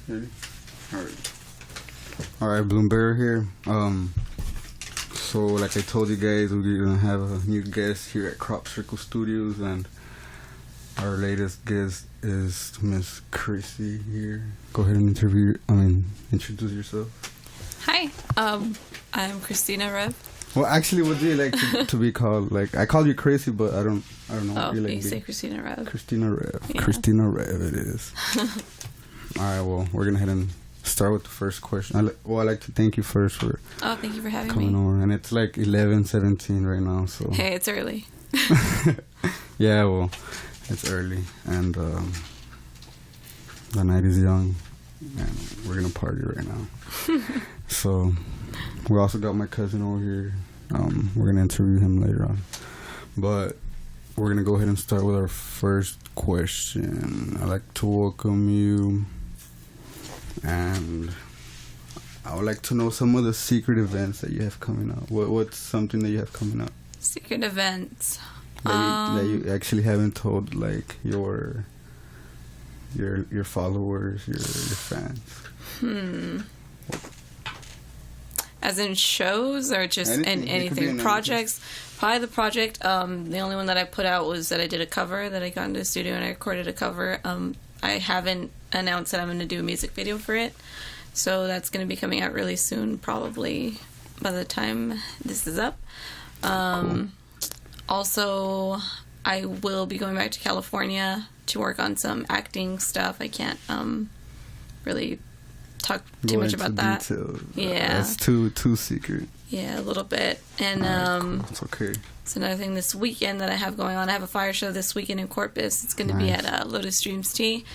Ready? All right, Bloomberg here. So like I told you guys, we're gonna have a new guest here at Crop Circle Studios, and our latest guest is Miss Chrissy here. Go ahead and introduce yourself. Hi, I'm Kristina Rev. Well, actually, what do you like to be called? Like, I call you Chrissy, but I don't know. Oh, what you like say Kristina Rev. Kristina Rev. Yeah. Kristina Rev it is. All right, well, we're going to head and start with the first question. I'd like to thank you first for thank you for having coming me. over. And it's like 11:17 right now, so. Hey, it's early. Yeah, well, it's early. And the night is young. And we're going to party right now. So, we also got my cousin over here. We're going to interview him later on. But we're going to go ahead and start with our first question. I'd like to welcome you. And I would like to know some of the secret events that you have coming up. What's something that you have coming up? Secret events. That you actually haven't told, like, your followers, your fans. As in shows or just anything? Projects? Probably the project. The only one that I put out was that I did a cover, that I got into the studio and I recorded a cover. I haven't announced that I'm going to do a music video for it. So that's going to be coming out really soon, probably by the time this is up. Cool. Also, I will be going back to California to work on some acting stuff. I can't really talk too much about that. Details. Yeah. That's too secret. Yeah, a little bit. And cool. It's okay. it's another thing this weekend that I have going on. I have a fire show this weekend in Corpus. It's going to be at Lotus Dreams Tea.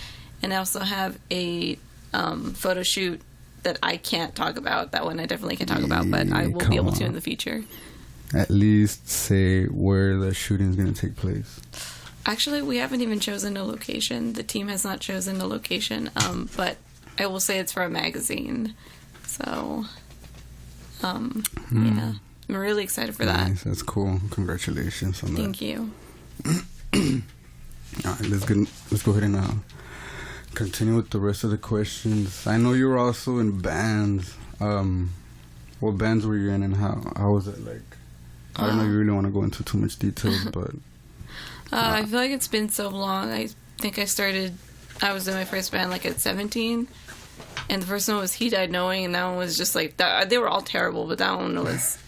And I also have a photo shoot that I can't talk about. That one I definitely can talk about, but I will be able to in the future. At least say where the shooting is going to take place. Actually, we haven't even chosen a location. The team has not chosen a location, but I will say it's for a magazine. So, yeah. I'm really excited for that. Nice. That's cool. Congratulations on that. Thank you. All right, let's go ahead and continue with the rest of the questions. I know you were also in bands. What bands were you in, and how was it like? I don't know if you really want to go into too much details, but... I feel like it's been so long. I think I was in my first band like at 17, and the first one was He Died Knowing, and that one was just like, they were all terrible, but that one was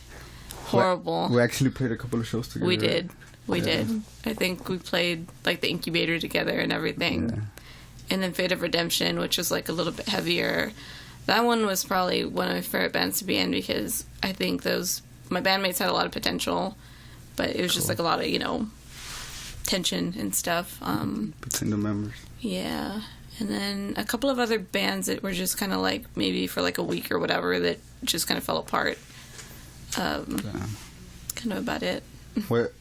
horrible. We actually played a couple of shows together. We did. We did. I think we played like the Incubator together and everything. Yeah. And then Fate of Redemption, which was like a little bit heavier. That one was probably one of my favorite bands to be in, because I think my bandmates had a lot of potential, but it was just like a lot of, tension and stuff. Between the members. Yeah. And then a couple of other bands that were just kind of like maybe for like a week or whatever that just kind of fell apart. Kind of about it. Where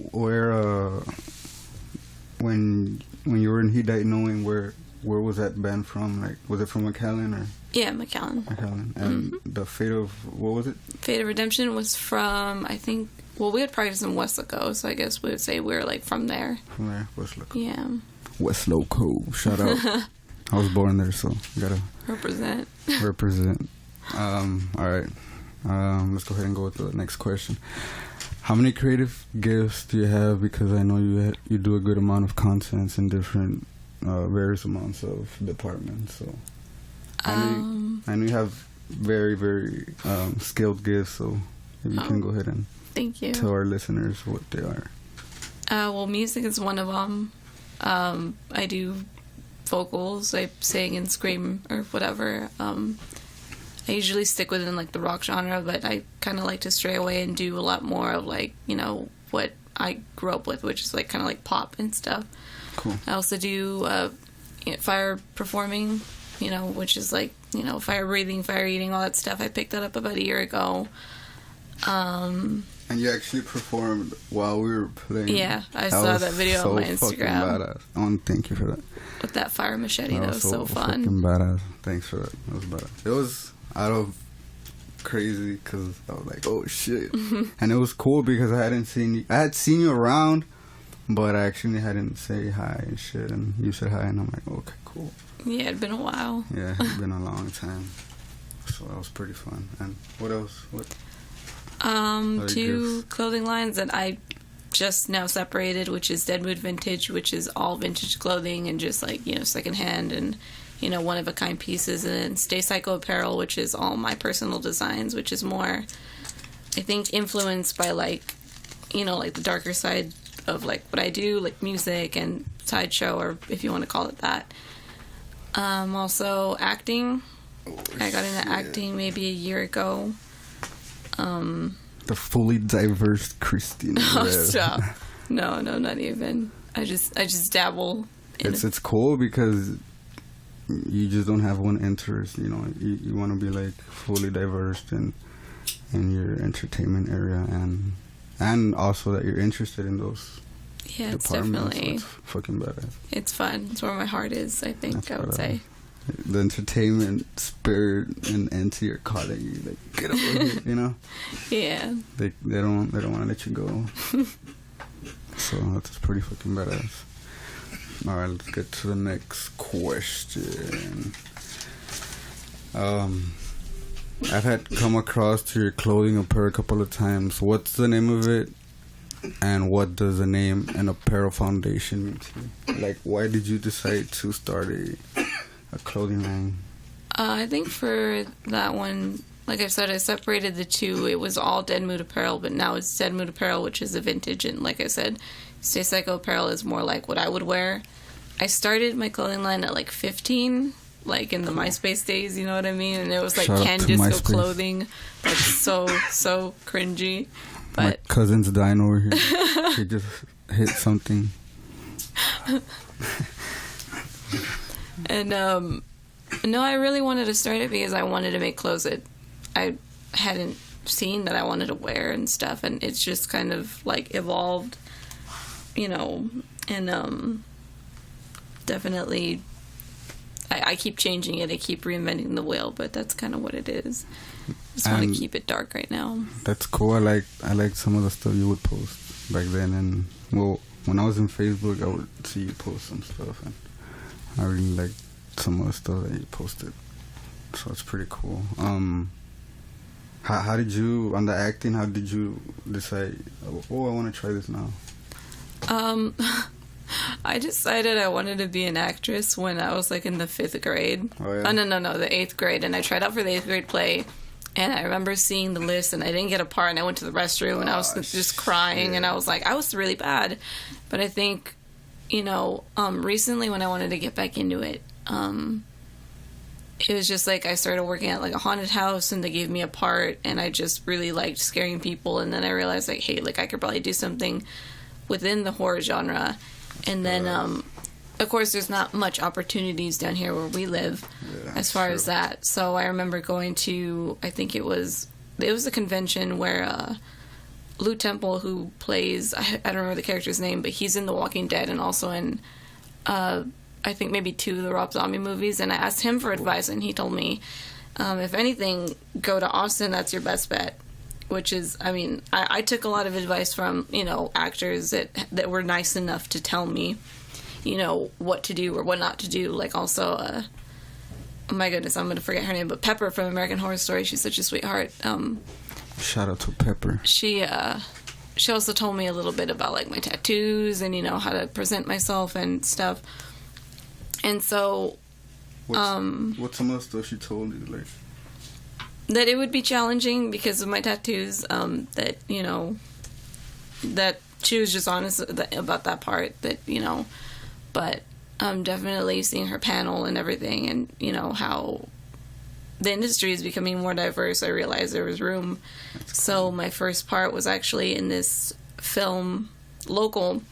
when you were in He Died Knowing, where was that band from? Like, was it from McAllen or? Yeah, McAllen. And the Fate of, what was it? Fate of Redemption was from, I think, well, we had practice in Westlaco, so I guess we would say we were like from there. From there, Westlaco. Yeah. Westlaco, shout out. I was born there, so you gotta represent. All right. Let's go ahead and go with the next question. How many creative gifts do you have? Because I know you do a good amount of contents in different various amounts of departments. So I know you have very, very skilled gifts. So if you can go ahead and thank you. Tell our listeners what they are. Well, music is one of them. I do vocals. I sing and scream or whatever. I usually stick within like the rock genre, but I kind of like to stray away and do a lot more of like, what I grew up with, which is like kind of like pop and stuff. Cool. I also do fire performing, which is like, fire breathing, fire eating, all that stuff. I picked that up about a year ago. And you actually performed while we were playing. Yeah, I saw that video on my Instagram. Badass. I want to thank you for that. With that fire machete, that was so fun. Fucking badass. Thanks for that. That was badass. It was out of crazy because I was like, oh shit. And it was cool because I had seen you around, But I actually hadn't say hi and shit, and you said hi, and I'm like, okay, cool. Yeah, it'd been a while. Yeah, it's been a long time. So that was pretty fun. And what else? What? 2 clothing lines that I just now separated, which is Dead Mood Vintage, which is all vintage clothing and just like, secondhand and, one of a kind pieces. And then Stay Psycho Apparel, which is all my personal designs, which is more, I think, influenced by like, like the darker side of like what I do, like music and sideshow, or if you want to call it that. Also acting. I got into acting maybe a year ago. The fully diverse Kristina. Oh, stop. No, not even. I just dabble. It's cool because you just don't have one interest. You want to be like fully diverse in your entertainment area, and also that you're interested in those. Yeah, it's definitely. So it's fucking badass. It's fun. It's where my heart is, I think. That's I would say. The entertainment spirit and NT are calling you, like, get over here, Yeah. They don't want to let you go. So that's pretty fucking badass. All right, let's get to the next question. I've had come across to your clothing apparel a couple of times. What's the name of it? And what does the name and apparel foundation mean to you? Like, why did you decide to start a clothing line? I think for that one, like I said, I separated the two. It was all Dead Mood Apparel, but now it's Dead Mood Apparel, which is a vintage. And like I said, Stay Psycho Apparel is more like what I would wear. I started my clothing line at like 15, like in the MySpace days, you know what I mean? And it was like Can Disco clothing. That's so cringy. But my cousin's dying over here. He just hit something. And no, I really wanted to start it because I wanted to make clothes that I hadn't seen that I wanted to wear and stuff, and it's just kind of like evolved, and definitely I keep changing it. I keep reinventing the wheel, but that's kind of what it is. Just want to keep it dark right now. That's cool. I like some of the stuff you would post back then, and when I was in Facebook, I would see you post some stuff, and I really liked some of the stuff that you posted. So it's pretty cool. How did you, on the acting, how did you decide, I want to try this now? I decided I wanted to be an actress when I was like in the 5th grade. Oh, yeah? No, the 8th grade. And I tried out for the 8th grade play. And I remember seeing the list and I didn't get a part. And I went to the restroom and I was just crying. And I was like, I was really bad. But I think, recently when I wanted to get back into it, it was just like I started working at like a haunted house and they gave me a part and I just really liked scaring people. And then I realized like, hey, like I could probably do something within the horror genre. And then, of course, there's not much opportunities down here where we live as far as that. So I remember going to, I think it was a convention where Lou Temple, who plays, I don't remember the character's name, but he's in The Walking Dead and also in, I think maybe 2 of the Rob Zombie movies. And I asked him for advice and he told me, if anything, go to Austin, that's your best bet. Which is, I mean, I took a lot of advice from, actors that were nice enough to tell me, what to do or what not to do. Like, also, oh my goodness, I'm going to forget her name, but Pepper from American Horror Story, she's such a sweetheart. Shout out to Pepper. She also told me a little bit about, like, my tattoos and, how to present myself and stuff. And so... What's some of the stuff she told you, like... That it would be challenging because of my tattoos, that she was just honest about that part, that, but definitely seeing her panel and everything and, how the industry is becoming more diverse, I realized there was room. That's cool. So my first part was actually in this film, local.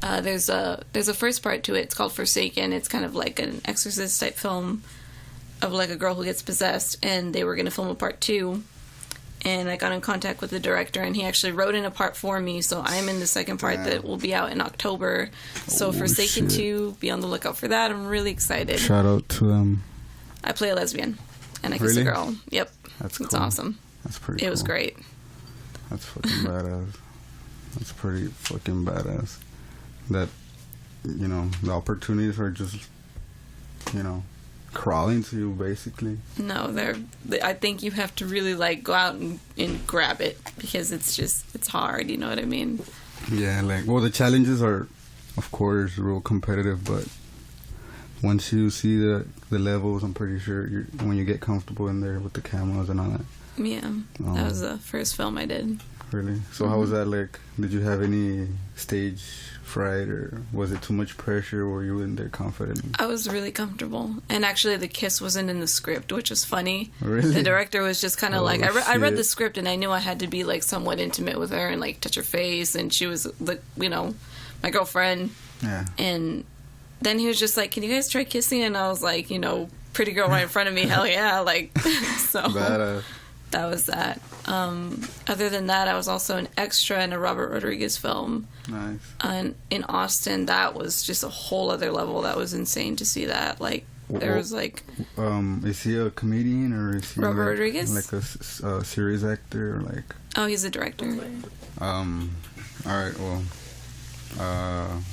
There's a first part to it. It's called Forsaken. It's kind of like an Exorcist type film of like a girl who gets possessed, and they were going to film a part 2, and I got in contact with the director and he actually wrote in a part for me, so I'm in the second part that will be out in October. So Forsaken 2, be on the lookout for that. I'm really excited. Shout out to them. I play a lesbian and I kiss a girl. Yep. That's cool. It's awesome. That's pretty cool. It was great. That's fucking badass. That's pretty fucking badass. that, you know, the opportunities are just, you know, crawling to you, basically? No, I think you have to really, like, go out and grab it, because it's hard, you know what I mean? Yeah, like, well, the challenges are, of course, real competitive, but once you see the levels, I'm pretty sure when you get comfortable in there with the cameras and all that. Yeah, that was the first film I did. Really? So how was that like? Did you have any stage fright, or was it too much pressure, or were you in there confident? I was really comfortable. And actually the kiss wasn't in the script, which is funny. Really? The director was just kind of like, I read the script and I knew I had to be like somewhat intimate with her and like touch her face, and she was like, you know, my girlfriend. Yeah. And then he was just like, can you guys try kissing? And I was like, you know, pretty girl right in front of me, hell yeah. Like, so Badass. That was that. Other than that, I was also an extra in a Robert Rodriguez film. Nice. And in Austin, that was just a whole other level. That was insane to see that. Like, there was like... is he a comedian, or is he Robert Rodriguez? Like a series actor, or like... Oh, he's a director. Alright, well,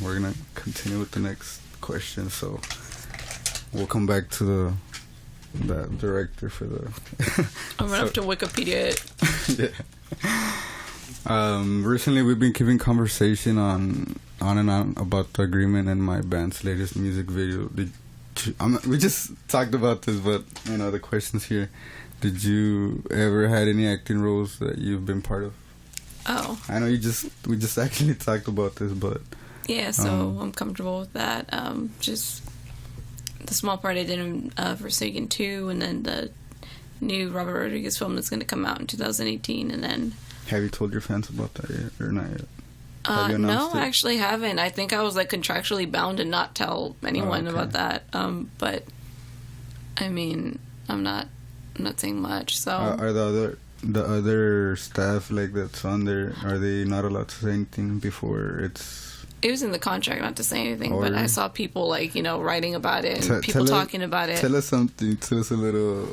we're gonna continue with the next question, so we'll come back to that director for the... I'm gonna have to Wikipedia it. Yeah. Recently we've been keeping conversation on and on about the agreement and my band's latest music video. We just talked about this, but you know, the question's here. Did you ever had any acting roles that you've been part of? Oh. I know we just actually talked about this, but... Yeah, so I'm comfortable with that. Just the small part I did in Forsaken 2, and then the new Robert Rodriguez film that's going to come out in 2018, and then... Have you told your fans about that yet, or not yet? No, I actually haven't. I think I was like contractually bound to not tell anyone about that. But I mean, I'm not saying much. So are the other staff like that's on there? Are they not allowed to say anything before it's? It was in the contract not to say anything, but I saw people like, you know, writing about it and people talking about it. Tell us something. Tell us a little.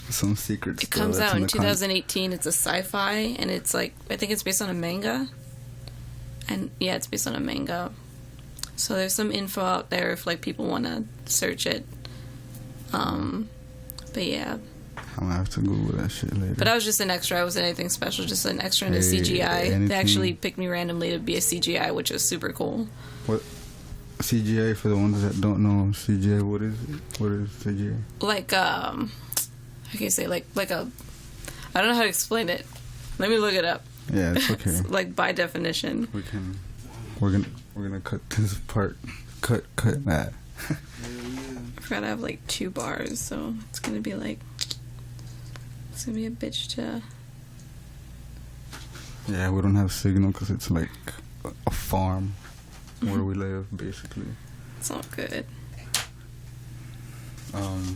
Some secrets. It comes out in 2018. It's a sci-fi, and it's like, I think it's based on a manga. And yeah, it's based on a manga. So there's some info out there if like people want to search it. But yeah. I'm gonna have to Google that shit later. But I was just an extra. I wasn't anything special. Just an extra in a CGI. Anything? They actually picked me randomly to be a CGI, which is super cool. What? CGI, for the ones that don't know CGI, what is it? What is CGI? Like, how can you say, like a, I don't know how to explain it. Let me look it up. Yeah, it's okay. It's like by definition. We're gonna cut this part. Cut that. I forgot I have like 2 bars, so it's gonna be a bitch to. Yeah, we don't have signal because it's like a farm where we live, basically. It's all good.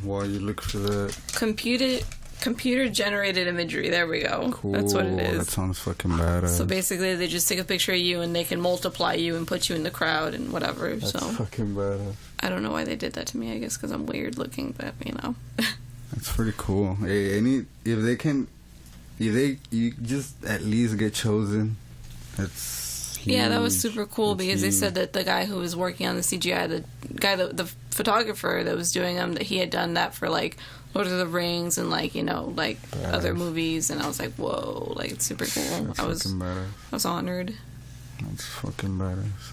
While you look for the computer generated imagery, there we go. Cool. That's what it is. That sounds fucking badass. So basically they just take a picture of you and they can multiply you and put you in the crowd and whatever. That's fucking badass. I don't know why they did that to me. I guess because I'm weird looking, but you know. That's pretty cool. Hey, if you just at least get chosen, that's huge. Yeah, that was super cool because they said that the guy who was working on the CGI, the photographer that was doing them, that he had done that for like Lord of the Rings and like, you know, like badass. Other movies, and I was like, whoa, like it's super cool. That's I was honored. That's fucking badass.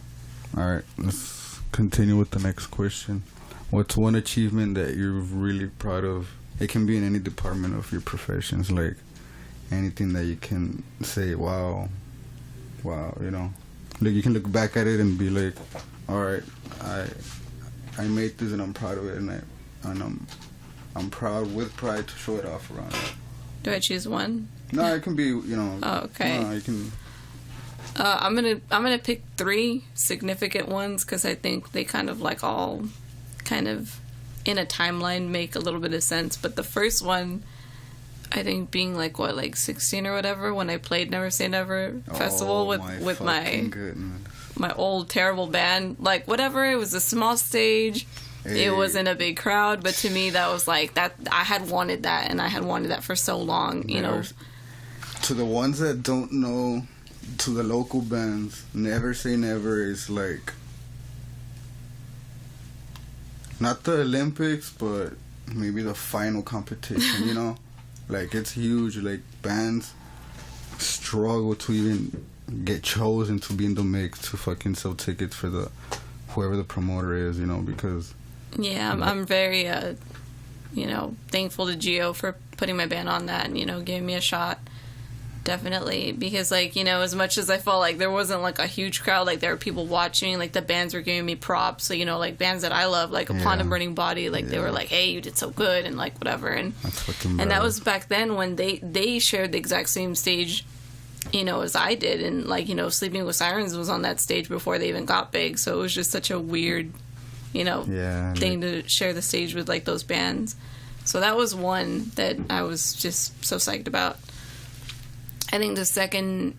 Alright, let's continue with the next question. What's one achievement that you're really proud of? It can be in any department of your professions, like anything that you can say, wow, you know, like you can look back at it and be like, all right, I made this and I'm proud of it, and I'm proud with pride to show it off around it. Do I choose one? No, it can be, you know. Oh, okay. No, you can. I'm gonna pick 3 significant ones because I think they kind of like all kind of in a timeline make a little bit of sense. But the first one, I think being like 16 or whatever, when I played Never Say Never festival with my old terrible band, like whatever, it was a small stage. Hey. It wasn't a big crowd, but to me that was like that. I had wanted that, and I had wanted that for so long, you know. To the ones that don't know, to the local bands, Never Say Never is like not the Olympics, but maybe the final competition, you know? Like, it's huge. Like, bands struggle to even get chosen to be in the mix to fucking sell tickets for the whoever the promoter is, you know, because... Yeah, I'm very, thankful to Gio for putting my band on that and, giving me a shot. Definitely. Because, as much as I felt like there wasn't, a huge crowd, there were people watching, the bands were giving me props. So, bands that I love, Upon a Burning Body, they were like, hey, you did so good, and, whatever. And that was back then when they shared the exact same stage, as I did. And, Sleeping with Sirens was on that stage before they even got big. So it was just such a weird, thing to share the stage with, those bands. So that was one that I was just so psyched about. I think the second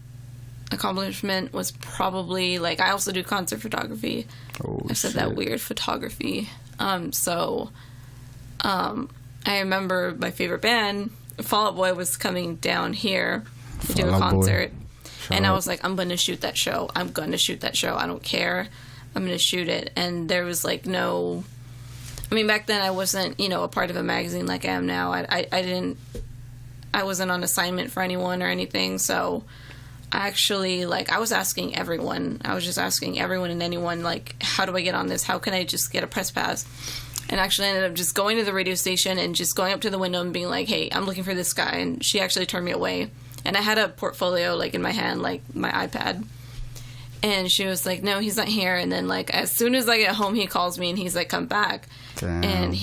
accomplishment was probably, I also do concert photography. Oh, I said that weird, photography. I remember my favorite band, Fall Out Boy, was coming down here to do a concert. And I was like, I'm going to shoot that show. I'm going to shoot that show. I don't care. I'm going to shoot it. And there was, no... I mean, back then I wasn't, a part of a magazine like I am now. I wasn't on assignment for anyone or anything, so I actually, I was asking everyone. I was just asking everyone and anyone, how do I get on this? How can I just get a press pass? And actually ended up just going to the radio station and just going up to the window and being like, hey, I'm looking for this guy. And she actually turned me away. And I had a portfolio, in my hand, my iPad. And she was like, no, he's not here. And then, as soon as I get home, he calls me and he's like, come back. Damn. And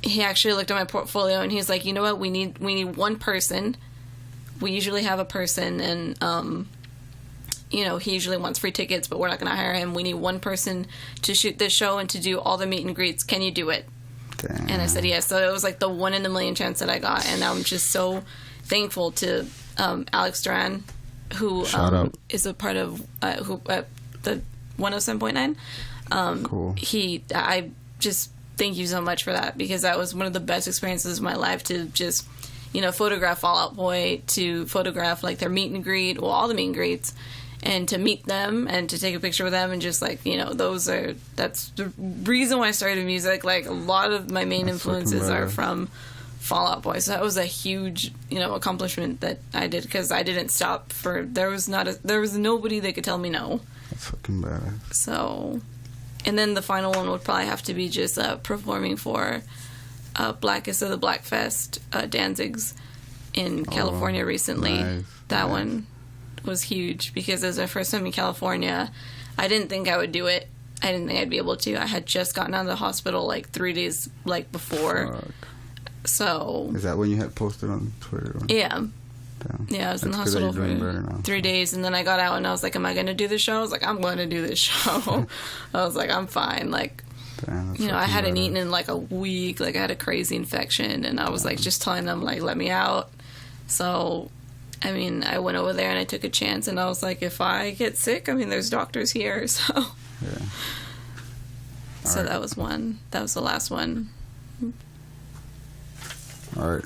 he actually looked at my portfolio and he's like, you know what, we need one person. We usually have a person and, he usually wants free tickets, but we're not going to hire him. We need one person to shoot this show and to do all the meet and greets. Can you do it? Damn. And I said yes. So it was the 1 in a million chance that I got. And I'm just so thankful to Alex Duran, who is a part of the 107.9. Cool. I just thank you so much for that, because that was one of the best experiences of my life, to just, photograph Fall Out Boy, to photograph, their meet and greet, all the meet and greets, and to meet them, and to take a picture with them, and just, that's the reason why I started music. A lot of my main influences are from Fall Out Boy. So that was a huge, accomplishment that I did, because I didn't stop there was nobody that could tell me no. That's fucking badass. So... And then the final one would probably have to be just performing for Blackest of the Blackfest, Danzig's in California recently. Nice, that one was huge, because it was my first time in California. I didn't think I would do it. I didn't think I'd be able to. I had just gotten out of the hospital 3 days before. Fuck. So... Is that when you had posted on Twitter? Yeah. Damn. Yeah, I was in the hospital for 3 days, and then I got out, and I was like, am I going to do this show? I was like, I'm going to do this show. I was like, I'm fine. Damn, I hadn't eaten in a week. I had a crazy infection, and I was just telling them, let me out. So, I mean, I went over there, and I took a chance, and I was like, if I get sick, there's doctors here, so. Yeah. So that was one. That was the last one. All right.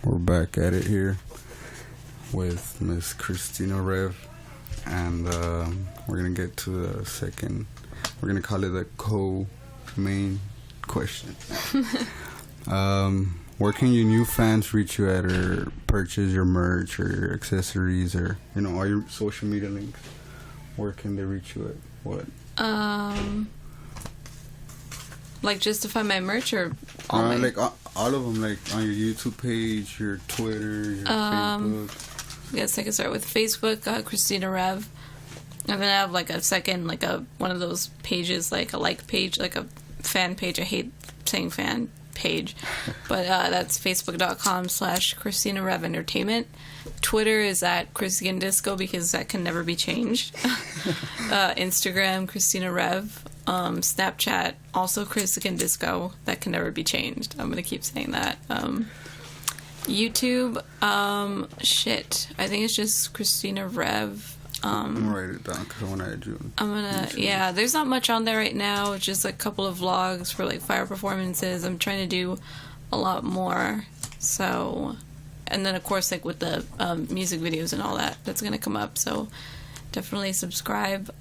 We're back at it here with Miss Kristina Rev, and we're going to get to the second, we're going to call it the co-main question. Where can your new fans reach you at, or purchase your merch or your accessories, or, all your social media links? Where can they reach you at? What? Just to find my merch, or all of them, on your YouTube page, your Twitter, your Facebook. I guess I can start with Facebook, Kristina Rev. I'm gonna have a second, one of those pages, a page, a fan page. I hate saying fan page, but that's facebook.com/Kristina Rev Entertainment. Twitter is at Christian Disco, because that can never be changed. Instagram, Kristina Rev. Snapchat, also Christian Disco. That can never be changed. I'm gonna keep saying that. YouTube, I think it's just Kristina Rev. I'm gonna write it down, because I want to add you. There's not much on there right now. It's just a couple of vlogs for fire performances. I'm trying to do a lot more. So, and then of course with the music videos and all that, that's gonna come up. So definitely subscribe.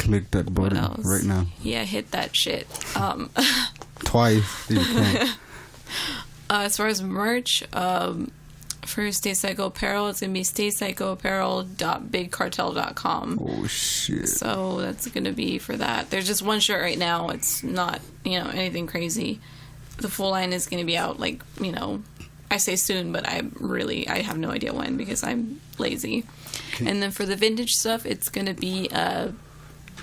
click that button right now. Yeah, hit that shit. Twice. You can. As far as merch, for Stay Psycho Apparel, it's going to be staypsychoapparel.bigcartel.com. Oh, shit. So that's going to be for that. There's just one shirt right now. It's not, anything crazy. The full line is going to be out, I say soon, but I have no idea when because I'm lazy. Okay. And then for the vintage stuff, it's going to be an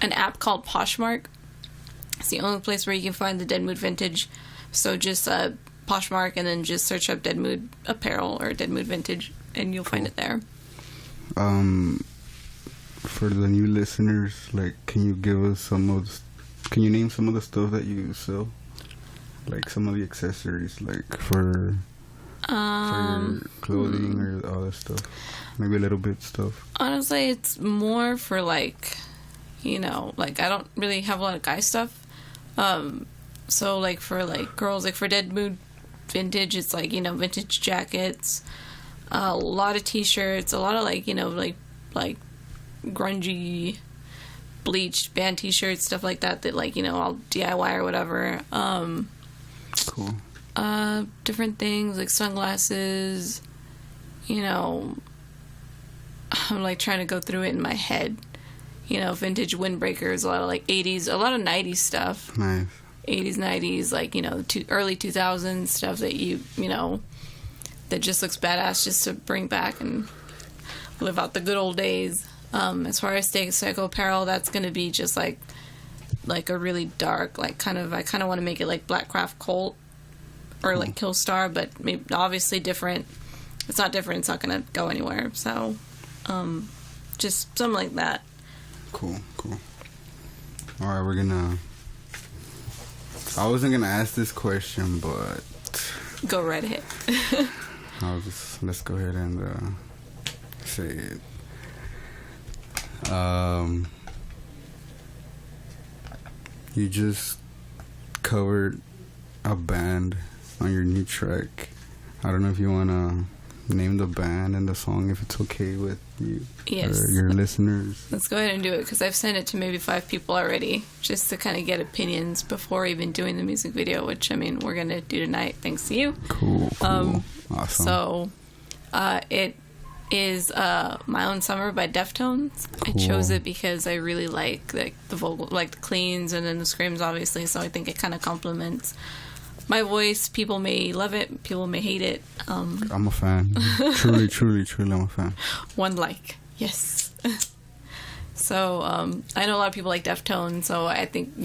app called Poshmark. It's the only place where you can find the Dead Mood vintage. So just Poshmark and then just search up Dead Mood Apparel or Dead Mood Vintage and you'll find it there. For the new listeners, can you give us can you name some of the stuff that you sell? Some of the accessories, for your clothing or all that stuff. Maybe a little bit stuff. Honestly, it's more for I don't really have a lot of guy stuff. So for girls, for Dead Mood Vintage, it's vintage jackets, a lot of t-shirts, a lot of grungy bleached band t-shirts, stuff like that I'll DIY or whatever. Cool. Different things sunglasses. I'm trying to go through it in my head. Vintage windbreakers, a lot of 80s, a lot of 90s stuff. Nice. 80s, 90s, early 2000s stuff that that just looks badass just to bring back and live out the good old days. As far as Stay Psycho Apparel, that's going to be just a really dark, I kind of want to make it like Blackcraft Colt or Killstar, but maybe obviously different. It's not different. It's not going to go anywhere. So, just something like that. Cool. All right, we're gonna. I wasn't gonna ask this question, but go right ahead. Let's go ahead and say it. You just covered a band on your new track. I don't know if you wanna name the band and the song, if it's okay with you. Yes. Or your listeners. Let's go ahead and do it, because I've sent it to maybe 5 people already, just to kind of get opinions before even doing the music video, which, we're going to do tonight, thanks to you. Cool. Awesome. So, it is My Own Summer by Deftones. Cool. I chose it because I really like the vocal, the cleans and then the screams, obviously, so I think it kind of complements my voice. People may love it, people may hate it. I'm a fan. truly, I'm a fan. One like, yes. So I know a lot of people like Deftones, so I think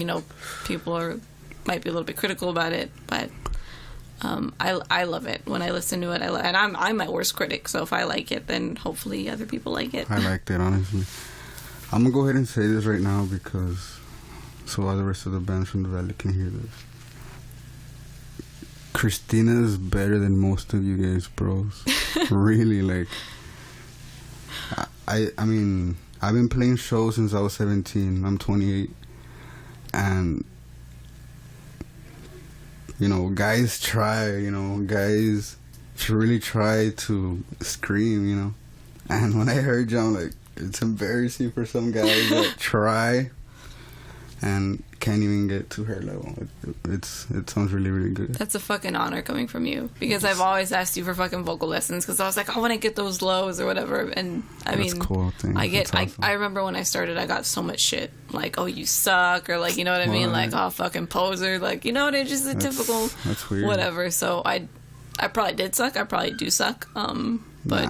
people might be a little bit critical about it, but I love it. When I listen to it, and I'm my worst critic, so if I like it, then hopefully other people like it. I liked it, honestly. I'm gonna go ahead and say this right now, because so all the rest of the bands from the Valley can hear this. Kristina is better than most of you guys, bros. Really, I mean, I've been playing shows since I was 17. I'm 28. And, guys try, guys really try to scream, And when I heard you, I'm like, it's embarrassing for some guys that try and can't even get to her level. It sounds really, really good. That's a fucking honor coming from you, because I've always asked you for fucking vocal lessons, because I was like, I want to get those lows or whatever. And That's cool thing. Awesome. I remember when I started, I got so much shit oh, you suck, or you know what I mean, oh, fucking poser, just a typical that's weird. Whatever. So I probably did suck. I probably do suck. But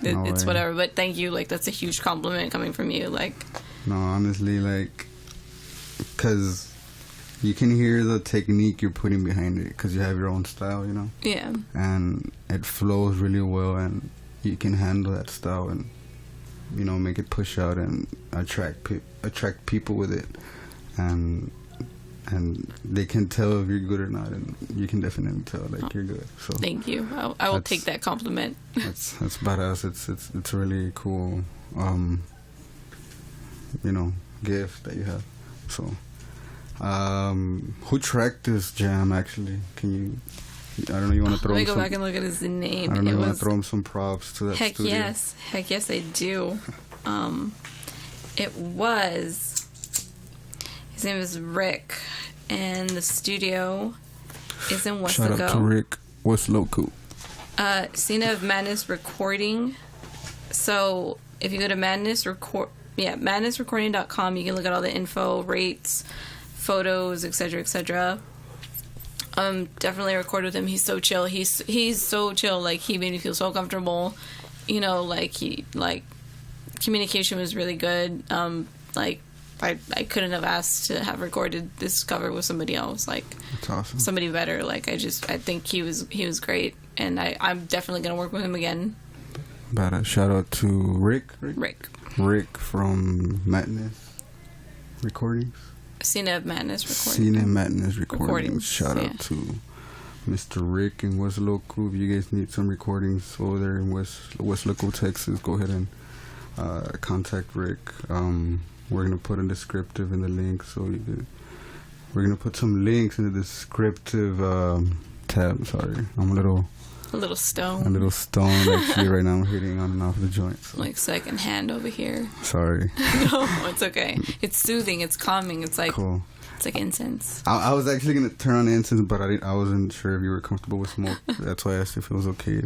it's whatever. But thank you. That's a huge compliment coming from you. No, honestly, because you can hear the technique you're putting behind it, because you have your own style, Yeah. And it flows really well, and you can handle that style and, make it push out and attract people with it. And they can tell if you're good or not, and you can definitely tell you're good. So thank you. I will take that compliment. That's badass. It's a really cool, gift that you have. So, who tracked this jam, actually? Can you... I don't know, you want to throw Let me go back and look at his name. I don't know, you want to throw him some props to that studio? Heck yes, I do. It was His name is Rick, and the studio is in West Shout out to Rick. What's local? Kristina of Madness Recording. So if you go to madnessrecording.com, you can look at all the info, rates, photos, etc., etc. Definitely record with him. He's so chill. He's so chill. Like, he made me feel so comfortable. You know, like, communication was really good. Like, I couldn't have asked to have recorded this cover with somebody else. Like, that's awesome. Somebody better. Like, I think he was great, and I'm definitely gonna work with him again. Badass. Shout out to Rick from Madness Recordings. Kristina of Madness Recordings. Kristina Madness Recordings. Shout out to Mr. Rick in West Local. If you guys need some recordings over there in West Local, Texas, go ahead and contact Rick. We're gonna put a descriptive in the link, so we're gonna put some links in the descriptive tab. Sorry, I'm a little stoned actually right now. I'm hitting on and off the joint. So. Like second hand over here. Sorry. No, it's okay. It's soothing. It's calming. It's like cool. It's like incense. I was actually gonna turn on the incense, but I wasn't sure if you were comfortable with smoke. That's why I asked if it was okay.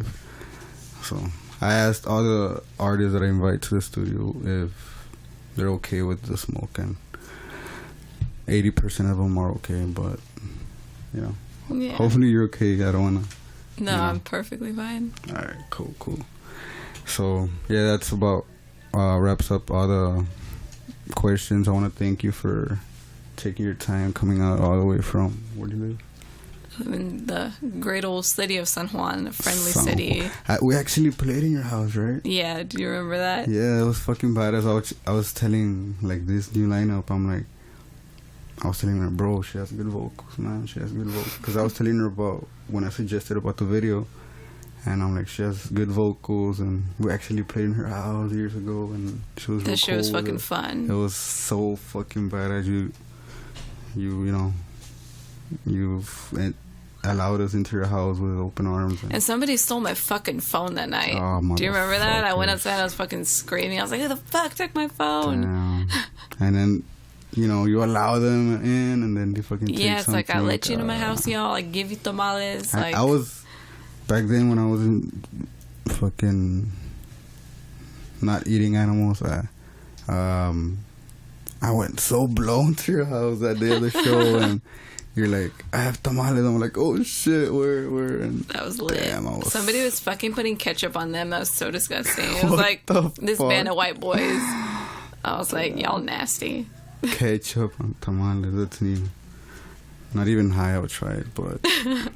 So I asked all the artists that I invite to the studio if they're okay with the smoke, and 80% of them are okay, but hopefully you're okay. I don't wanna. No, I'm perfectly fine. All right, cool. So yeah, that's about wraps up all the questions. I want to thank you for taking your time, coming out all the way from, where do you live? In the great old city of San Juan, a friendly city. We actually played in your house, right? Yeah, do you remember that? Yeah, it was fucking badass. I was telling, like, this new lineup, I was telling her, bro, she has good vocals, man. She has good vocals. Because I was telling her about, when I suggested about the video, and I'm like, she has good vocals, and we actually played in her house years ago, and she was that shit was fucking fun. It was so fucking badass. You've allowed us into your house with open arms. And somebody stole my fucking phone that night. Oh, do you remember that? I went outside, I was fucking screaming. I was like, who the fuck took my phone? Damn. And then, you allow them in, and then they fucking take it's like, I let you into my house, y'all. I give you tamales. I was, back then when I was in fucking not eating animals, I went so blown to your house that day of the show, and you're like, I have tamales. I'm like, oh shit, where? And that was lit. Damn, somebody was fucking putting ketchup on them. That was so disgusting. It was like this band of white boys. I was like, y'all nasty. Ketchup on tamales. That's neat. Not even high, I would try it, but yeah.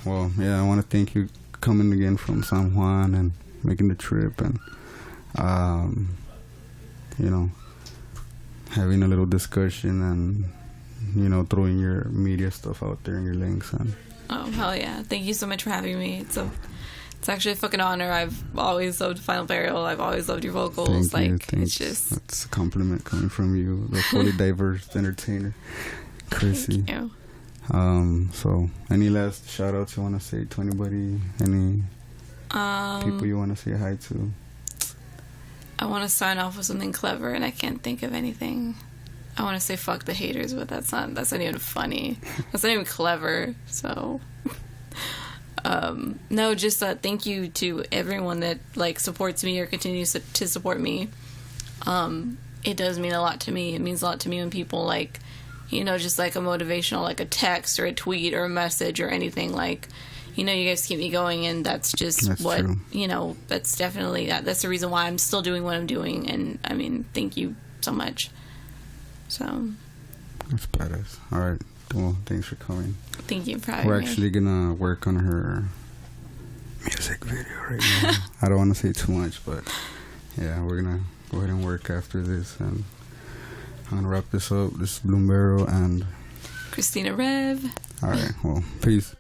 Well, yeah, I want to thank you coming again from San Juan and making the trip, and having a little discussion, and throwing your media stuff out there and your links. And oh, hell yeah, thank you so much for having me. It's actually a fucking honor. I've always loved Final Burial. I've always loved your vocals. Thank you. That's a compliment coming from you, the fully diverse entertainer, Chrissy. Thank you. So any last shout outs you want to say to anybody? Any people you want to say hi to? I want to sign off with something clever, and I can't think of anything. I want to say fuck the haters, but that's not even funny. That's not even clever. So no, just thank you to everyone that supports me or continues to support me. It does mean a lot to me. It means a lot to me when people just a motivational, a text or a tweet or a message or anything, you guys keep me going, and that's what true. That's definitely that's the reason why I'm still doing what I'm doing. And I mean, thank you so much. So that's badass. All right, well, thanks for coming. Thank you for having me. We're actually gonna work on her music video right now. I don't want to say too much, but yeah, we're gonna go ahead and work after this, and I'm gonna wrap this up. This is Bloom Barrel and Kristina Rev. All right, well, peace.